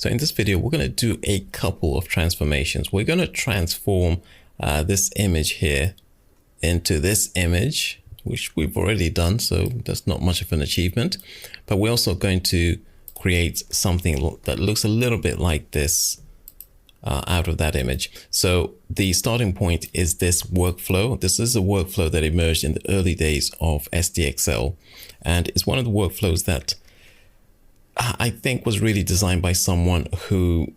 So in this video, we're going to do a couple of transformations. We're going to transform this image here into this image, which we've already done, so that's not much of an achievement. But we're also going to create something that looks a little bit like this out of that image. So the starting point is this workflow. This is a workflow that emerged in the early days of SDXL, and it's one of the workflows that I think was really designed by someone who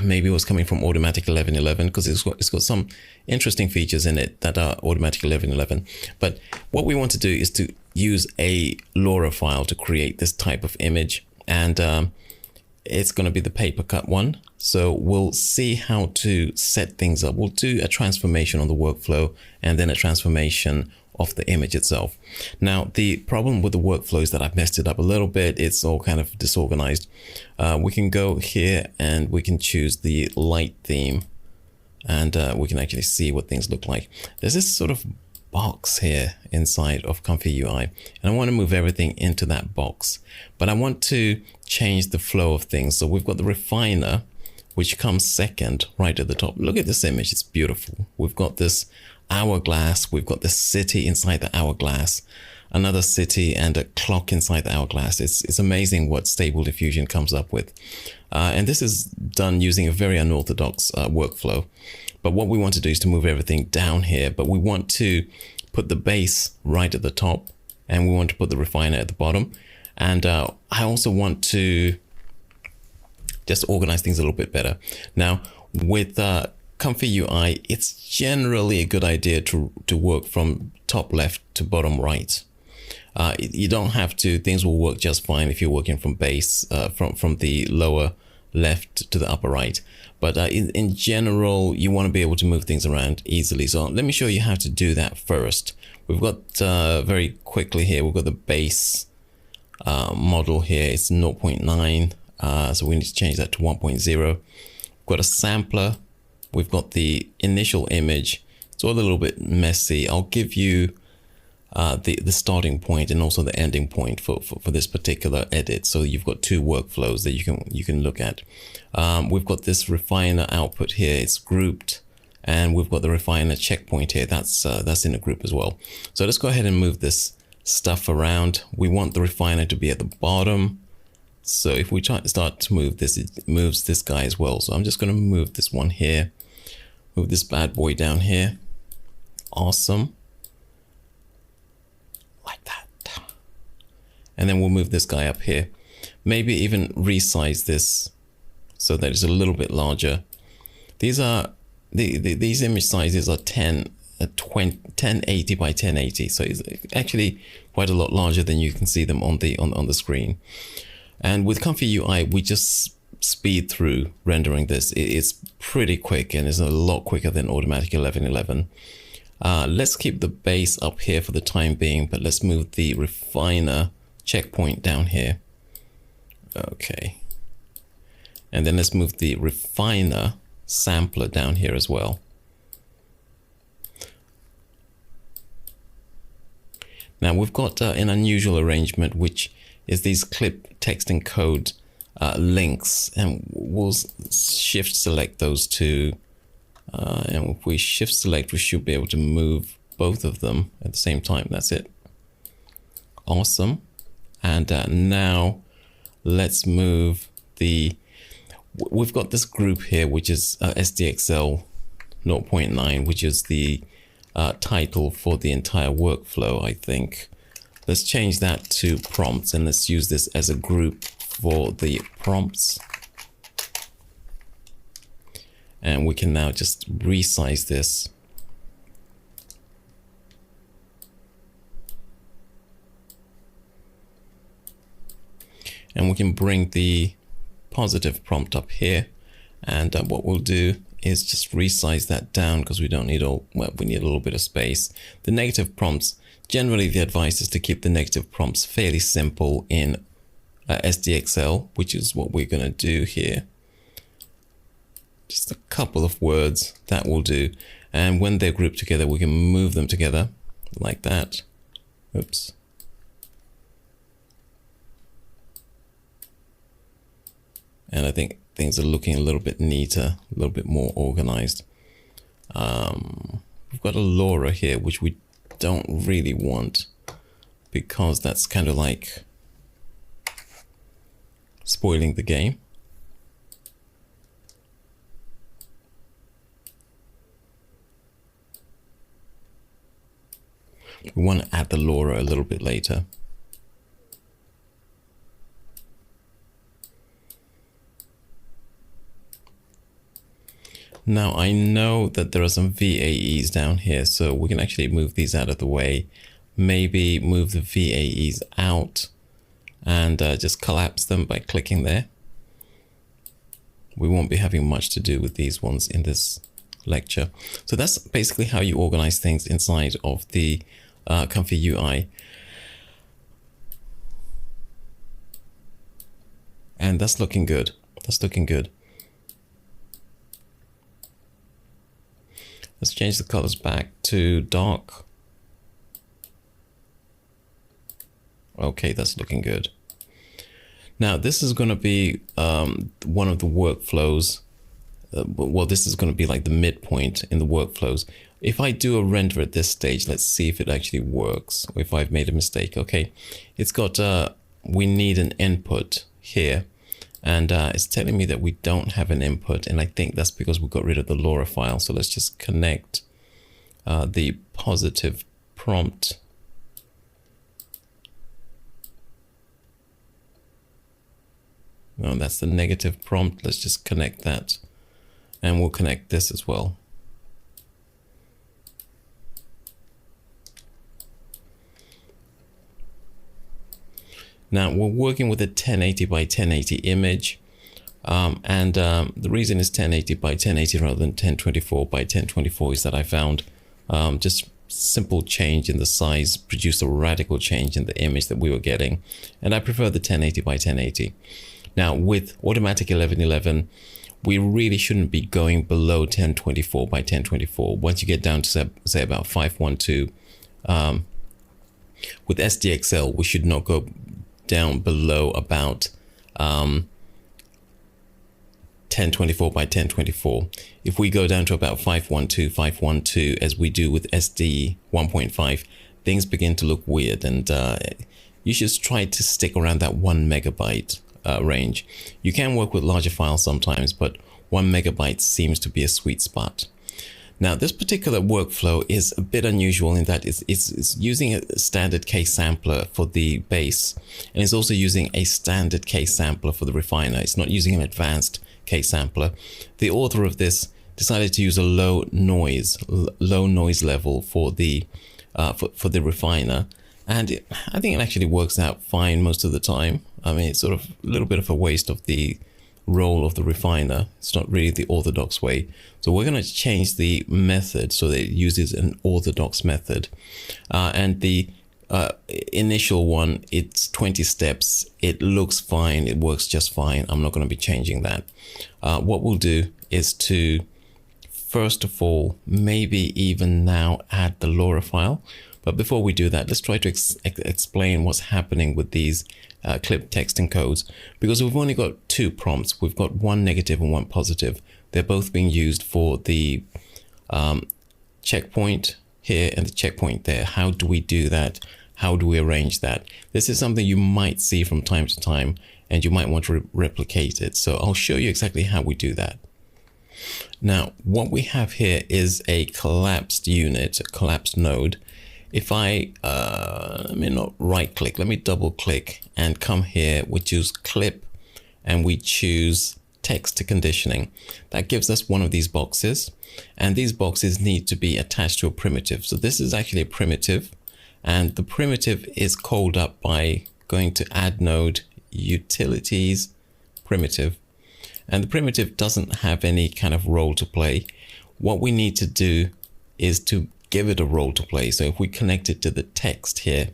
maybe was coming from Automatic 1111, because it's got some interesting features in it that are Automatic 1111. But what we want to do is to use a Lora file to create this type of image, and it's going to be the paper cut one. So we'll see how to set things up. We'll do a transformation on the workflow and then a transformation of the image itself. Now, the problem with the workflow is that I've messed it up a little bit. It's all kind of disorganized. We can go here and we can choose the light theme, and we can actually see what things look like. There's this sort of box here inside of Comfy UI, and I want to move everything into that box, but I want to change the flow of things. So we've got the refiner, which comes second right at the top. Look at this image, it's beautiful. We've got this hourglass, we've got the city inside the hourglass, another city and a clock inside the hourglass. It's amazing what Stable Diffusion comes up with. And this is done using a very unorthodox workflow. But what we want to do is to move everything down here, but we want to put the base right at the top, and we want to put the refiner at the bottom. And I also want to just organize things a little bit better. Now, with Comfy UI, it's generally a good idea to work from top left to bottom right. You don't have to. Things will work just fine if you're working from base, from the lower left to the upper right. But in general, you want to be able to move things around easily. So let me show you how to do that first. We've got very quickly here, we've got the base model here. It's 0.9. So we need to change that to 1.0. We've got a sampler. We've got the initial image. It's all a little bit messy. I'll give you the starting point and also the ending point for this particular edit. So you've got two workflows that you can look at. We've got this refiner output here. It's grouped, and we've got the refiner checkpoint here. That's in a group as well. So let's go ahead and move this stuff around. We want the refiner to be at the bottom. So if we start to move this, it moves this guy as well. So I'm just going to move this one here, move this bad boy down here. Awesome. Like that. And then we'll move this guy up here. Maybe even resize this so that it's a little bit larger. These are these image sizes are 1080 by 1080. So it's actually quite a lot larger than you can see them on the screen. And with Comfy UI, we just speed through rendering this. It's pretty quick, and it's a lot quicker than Automatic 1111. Let's keep the base up here for the time being, but let's move the refiner checkpoint down here. Okay. And then let's move the refiner sampler down here as well. Now we've got an unusual arrangement, which is these clip text and code links, and we'll shift select those two. And if we shift select, we should be able to move both of them at the same time. That's it. Awesome. And now let's move we've got this group here, which is SDXL 0.9, which is the title for the entire workflow, I think. Let's change that to prompts, and let's use this as a group for the prompts. And we can now just resize this. And we can bring the positive prompt up here. And what we'll do is just resize that down, because we don't need we need a little bit of space. The negative prompts, generally the advice is to keep the negative prompts fairly simple in SDXL, which is what we're going to do here. Just a couple of words, that will do. And when they're grouped together, we can move them together like that. Oops. And I think things are looking a little bit neater, a little bit more organized. We've got a Lora here, which we don't really want because that's kind of like spoiling the game. We want to add the Lora a little bit later. Now I know that there are some VAEs down here, so we can actually move these out of the way. Maybe move the VAEs out and just collapse them by clicking there. We won't be having much to do with these ones in this lecture. So that's basically how you organize things inside of the Comfy UI. And that's looking good. That's looking good. Let's change the colors back to dark. Okay, that's looking good. Now this is going to be one of the workflows. Well, this is going to be like the midpoint in the workflows. If I do a render at this stage, let's see if it actually works, or if I've made a mistake. Okay, it's got, we need an input here, and it's telling me that we don't have an input, and I think that's because we got rid of the Lora file. So let's just connect the positive prompt. No, that's the negative prompt. Let's just connect that, and we'll connect this as well. Now we're working with a 1080 by 1080 image, and the reason it's 1080 by 1080 rather than 1024 by 1024 is that I found just simple change in the size produced a radical change in the image that we were getting, and I prefer the 1080 by 1080. Now with automatic 1111, we really shouldn't be going below 1024 by 1024. Once you get down to say about 512, with SDXL, we should not go down below about 1024 by 1024. If we go down to about 512 as we do with SD 1.5, things begin to look weird, and you should try to stick around that 1 megabyte range. You can work with larger files sometimes, but 1 megabyte seems to be a sweet spot. Now, this particular workflow is a bit unusual in that it's using a standard case sampler for the base, and it's also using a standard case sampler for the refiner. It's not using an advanced case sampler. The author of this decided to use a low noise level for the refiner, and I think it actually works out fine most of the time. I mean, it's sort of a little bit of a waste of the role of the refiner. It's not really the orthodox way. So we're going to change the method so that it uses an orthodox method. And the initial one, it's 20 steps. It looks fine. It works just fine. I'm not going to be changing that. What we'll do is to, first of all, maybe even now add the Lora file. But before we do that, let's try to explain what's happening with these clip text encodes, because we've only got two prompts. We've got one negative and one positive. They're both being used for the checkpoint here and the checkpoint there. How do we do that? How do we arrange that? This is something you might see from time to time, and you might want to replicate it. So I'll show you exactly how we do that. Now, what we have here is a collapsed unit, a collapsed node. If I, let me not right click, let me double click and come here, we choose clip and we choose text to conditioning. That gives us one of these boxes, and these boxes need to be attached to a primitive. So this is actually a primitive, and the primitive is called up by going to add node, utilities, primitive. And the primitive doesn't have any kind of role to play. What we need to do is to give it a role to play. So if we connect it to the text here,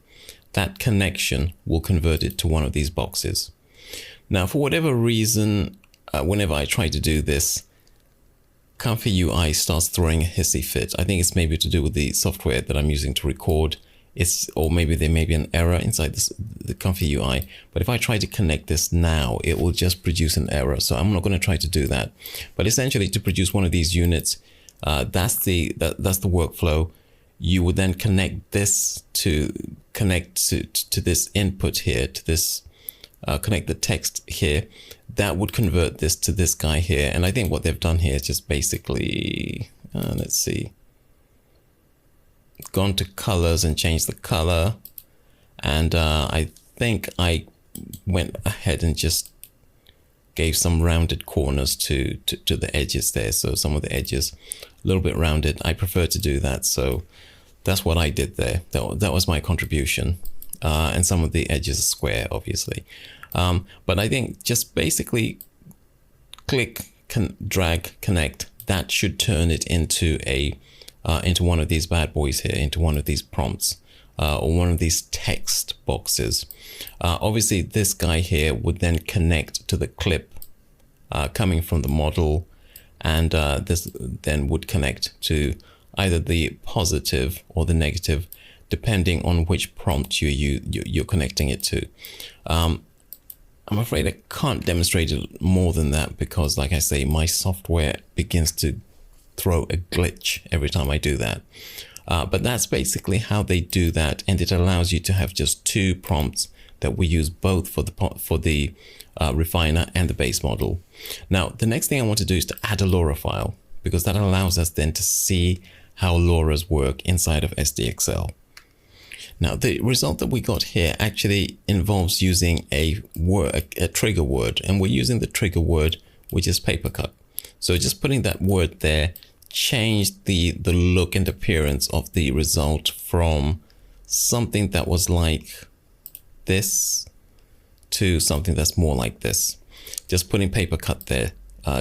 that connection will convert it to one of these boxes. Now, for whatever reason, whenever I try to do this, Comfy UI starts throwing a hissy fit. I think it's maybe to do with the software that I'm using to record. or maybe there may be an error inside the Comfy UI. But if I try to connect this now, it will just produce an error. So I'm not going to try to do that. But essentially, to produce one of these units, that's the workflow. You would then connect this to this input here, to this connect the text here. That would convert this to this guy here. And I think what they've done here is just basically, let's see, gone to colors and changed the color. And I think I went ahead and just gave some rounded corners to the edges there. So some of the edges a little bit rounded. I prefer to do that. So that's what I did there. That was my contribution. And some of the edges are square, obviously. But I think just basically click, drag, connect. That should turn it into into one of these bad boys here, into one of these prompts, or one of these text boxes. Obviously, this guy here would then connect to the clip coming from the model, and this then would connect to either the positive or the negative, depending on which prompt you're connecting it to. I'm afraid I can't demonstrate it more than that because, like I say, my software begins to throw a glitch every time I do that. But that's basically how they do that, and it allows you to have just two prompts that we use both for the refiner and the base model. Now, the next thing I want to do is to add a Lora file, because that allows us then to see how Loras work inside of SDXL. Now, the result that we got here actually involves using a trigger word, and we're using the trigger word, which is papercut. So just putting that word there changed the look and appearance of the result from something that was like this to something that's more like this. Just putting papercut there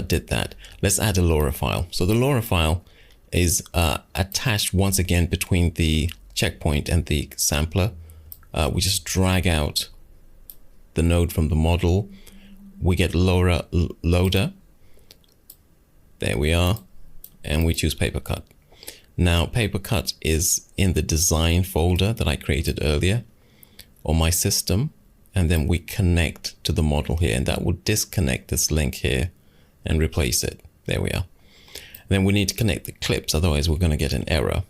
did that. Let's add a Lora file. So the Lora file is attached once again between the checkpoint and the sampler. We just drag out the node from the model. We get Lora loader. There we are. And we choose papercut. Now papercut is in the design folder that I created earlier on my system. And then we connect to the model here, and that will disconnect this link here and replace it. There we are. And then we need to connect the clips, otherwise we're going to get an error.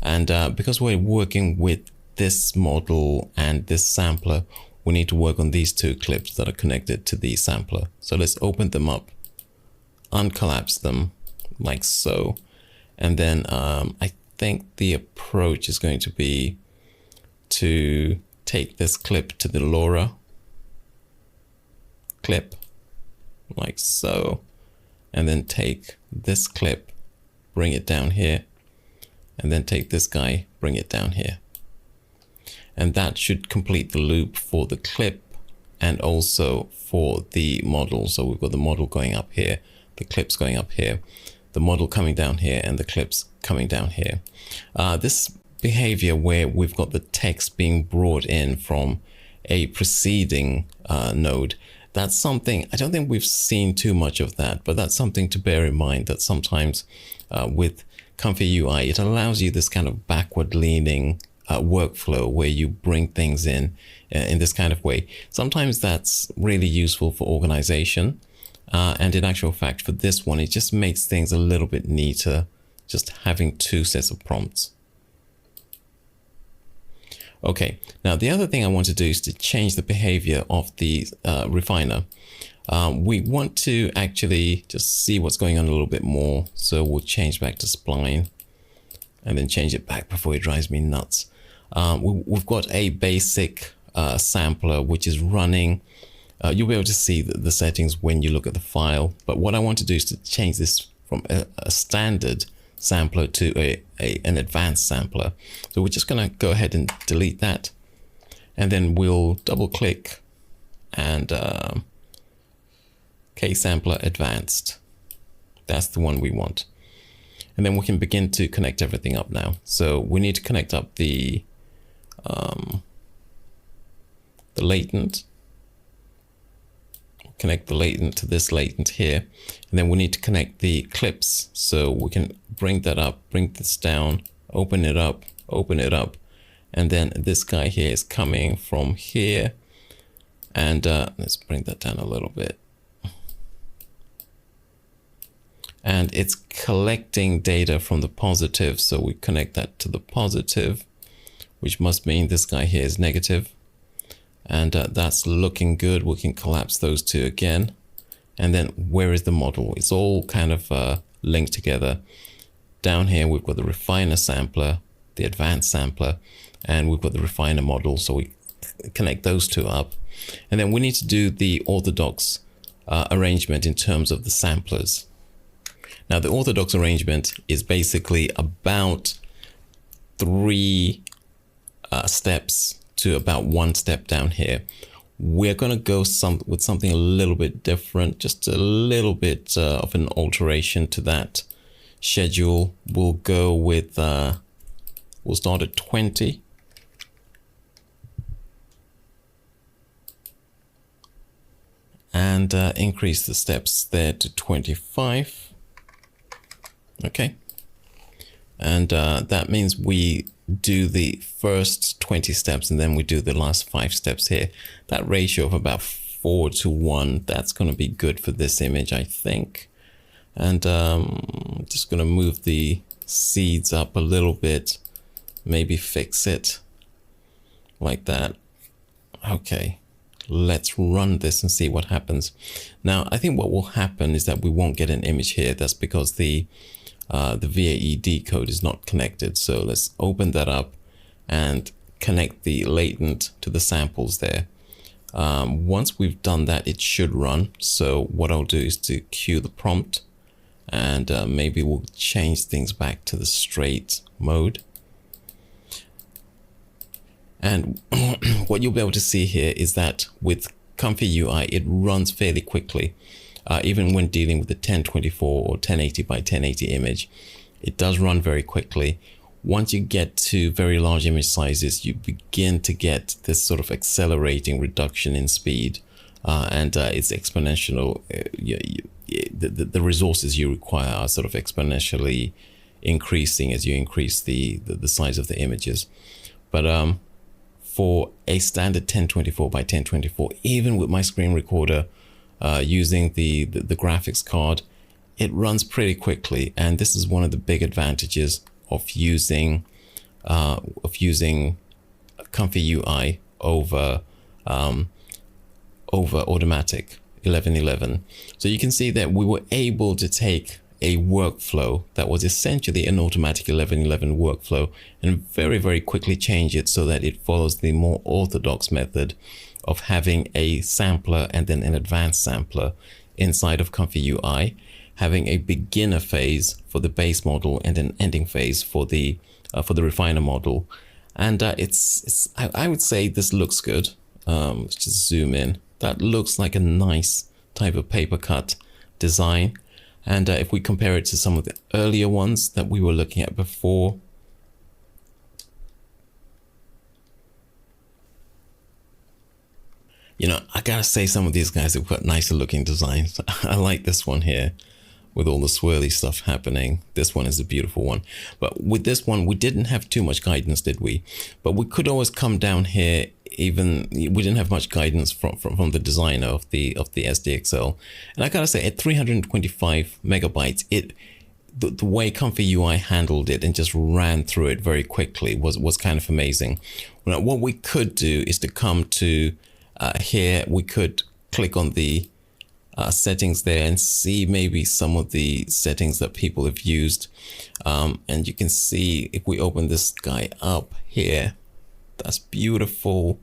And because we're working with this model and this sampler, we need to work on these two clips that are connected to the sampler. So let's open them up, uncollapse them like so. And then I think the approach is going to be to take this clip to the Lora clip like so, and then take this clip, bring it down here, and then take this guy, bring it down here. And that should complete the loop for the clip and also for the model. So we've got the model going up here, the clips going up here, the model coming down here, and the clips coming down here. This behavior where we've got the text being brought in from a preceding node, that's something, I don't think we've seen too much of that, but that's something to bear in mind, that sometimes with Comfy UI, it allows you this kind of backward leaning workflow where you bring things in this kind of way. Sometimes that's really useful for organization. And in actual fact, for this one, it just makes things a little bit neater, just having two sets of prompts. Okay, now the other thing I want to do is to change the behavior of the refiner. We want to actually just see what's going on a little bit more. So we'll change back to spline and then change it back before it drives me nuts. We've got a basic sampler which is running. You'll be able to see the settings when you look at the file. But what I want to do is to change this from a standard sampler to an advanced sampler. So we're just going to go ahead and delete that. And then we'll double click and K-Sampler Advanced. That's the one we want. And then we can begin to connect everything up now. So we need to connect up the latent. Connect the latent to this latent here. And then we need to connect the clips. So we can bring that up, bring this down, open it up, And then this guy here is coming from here. And let's bring that down a little bit. And it's collecting data from the positive. So we connect that to the positive, which must mean this guy here is negative. And that's looking good. We can collapse those two again. And then where is the model? It's all kind of linked together. Down here, we've got the refiner sampler, the advanced sampler, and we've got the refiner model. So we connect those two up. And then we need to do the orthodox arrangement in terms of the samplers. Now, the orthodox arrangement is basically about 3 steps to about 1 step down here. We're going to go with something a little bit different, just a little bit of an alteration to that schedule. We'll go with, we'll start at 20. And increase the steps there to 25. Okay. And that means we do the first 20 steps and then we do the last 5 steps here. That ratio of about 4 to 1, that's going to be good for this image, I think. And I'm just going to move the seeds up a little bit, maybe fix it like that. Okay, let's run this and see what happens. Now, I think what will happen is that we won't get an image here. That's because the VAE code is not connected. So let's open that up and connect the latent to the samples there. Once we've done that, it should run. So what I'll do is to cue the prompt, and maybe we'll change things back to the straight mode. And what you'll be able to see here is that with Comfy UI, it runs fairly quickly. Even when dealing with the 1024 or 1080 by 1080 image, it does run very quickly. Once you get to very large image sizes, you begin to get this sort of accelerating reduction in speed, and it's exponential. The resources you require are sort of exponentially increasing as you increase the size of the images. But for a standard 1024 by 1024, even with my screen recorder, using the graphics card, it runs pretty quickly. And this is one of the big advantages of using Comfy UI over automatic 1111. So you can see that we were able to take a workflow that was essentially an automatic 1111 workflow and very, very quickly change it so that it follows the more orthodox method of having a sampler and then an advanced sampler inside of Comfy UI, having a beginner phase for the base model and an ending phase for the refiner model. And I would say this looks good. Let's just zoom in. That looks like a nice type of paper cut design. And if we compare it to some of the earlier ones that we were looking at before, you know, I gotta say some of these guys have got nicer looking designs. I like this one here with all the swirly stuff happening. This one is a beautiful one. But with this one, we didn't have too much guidance, did we? But we could always come down here. Even we didn't have much guidance from the designer of the SDXL. And I gotta say, at 325 megabytes, the way Comfy UI handled it and just ran through it very quickly was kind of amazing. Now, what we could do is to come to here. We could click on the settings there and see maybe some of the settings that people have used. And you can see if we open this guy up here, that's beautiful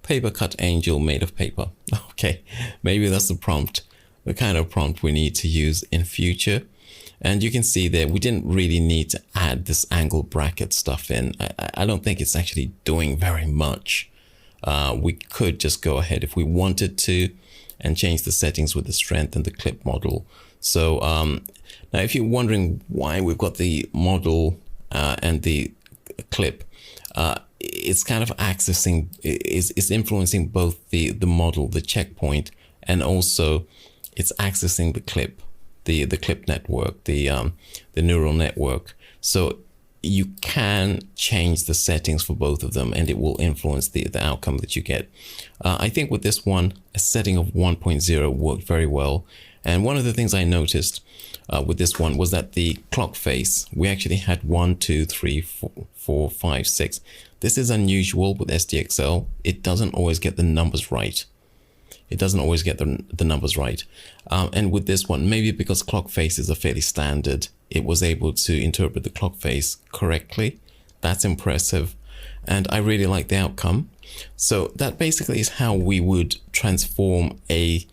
paper cut angel made of paper. Okay, maybe that's the prompt, the kind of prompt we need to use in future. And you can see there, we didn't really need to add this angle bracket stuff in. I don't think it's actually doing very much. We could just go ahead if we wanted to and change the settings with the strength and the clip model. So now if you're wondering why we've got the model and the clip, it's kind of accessing, it's influencing both the model, the checkpoint, and also it's accessing the clip, the clip network, the neural network. So you can change the settings for both of them and it will influence the outcome that you get. I think with this one, a setting of 1.0 worked very well. And one of the things I noticed with this one was that the clock face, we actually had 1, 2, 3, 4, 5, 6. This is unusual with SDXL. It doesn't always get the numbers right. It doesn't always get the numbers right. And with this one, maybe because clock faces are fairly standard, it was able to interpret the clock face correctly. That's impressive. And I really like the outcome. So that basically is how we would transform a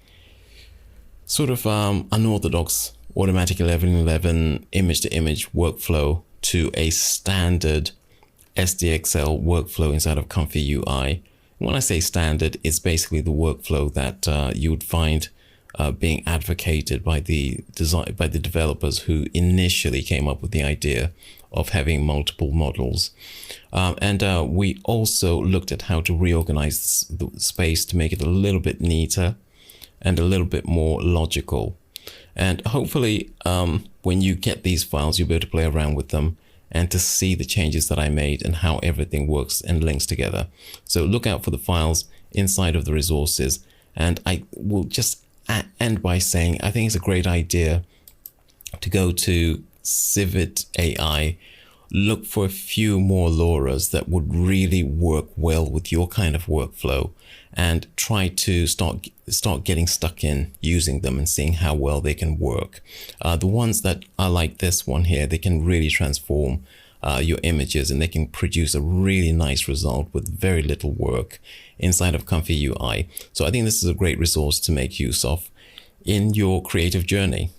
sort of unorthodox automatic 1111 image-to-image workflow to a standard SDXL workflow inside of Comfy UI. When I say standard, it's basically the workflow that you would find being advocated by the developers who initially came up with the idea of having multiple models. And we also looked at how to reorganize the space to make it a little bit neater and a little bit more logical. And hopefully when you get these files, you'll be able to play around with them and to see the changes that I made and how everything works and links together. So look out for the files inside of the resources. And I will just end by saying, I think it's a great idea to go to Civit AI, look for a few more Loras that would really work well with your kind of workflow, and try to start getting stuck in using them and seeing how well they can work. The ones that are like this one here, they can really transform your images and they can produce a really nice result with very little work inside of Comfy UI. So I think this is a great resource to make use of in your creative journey.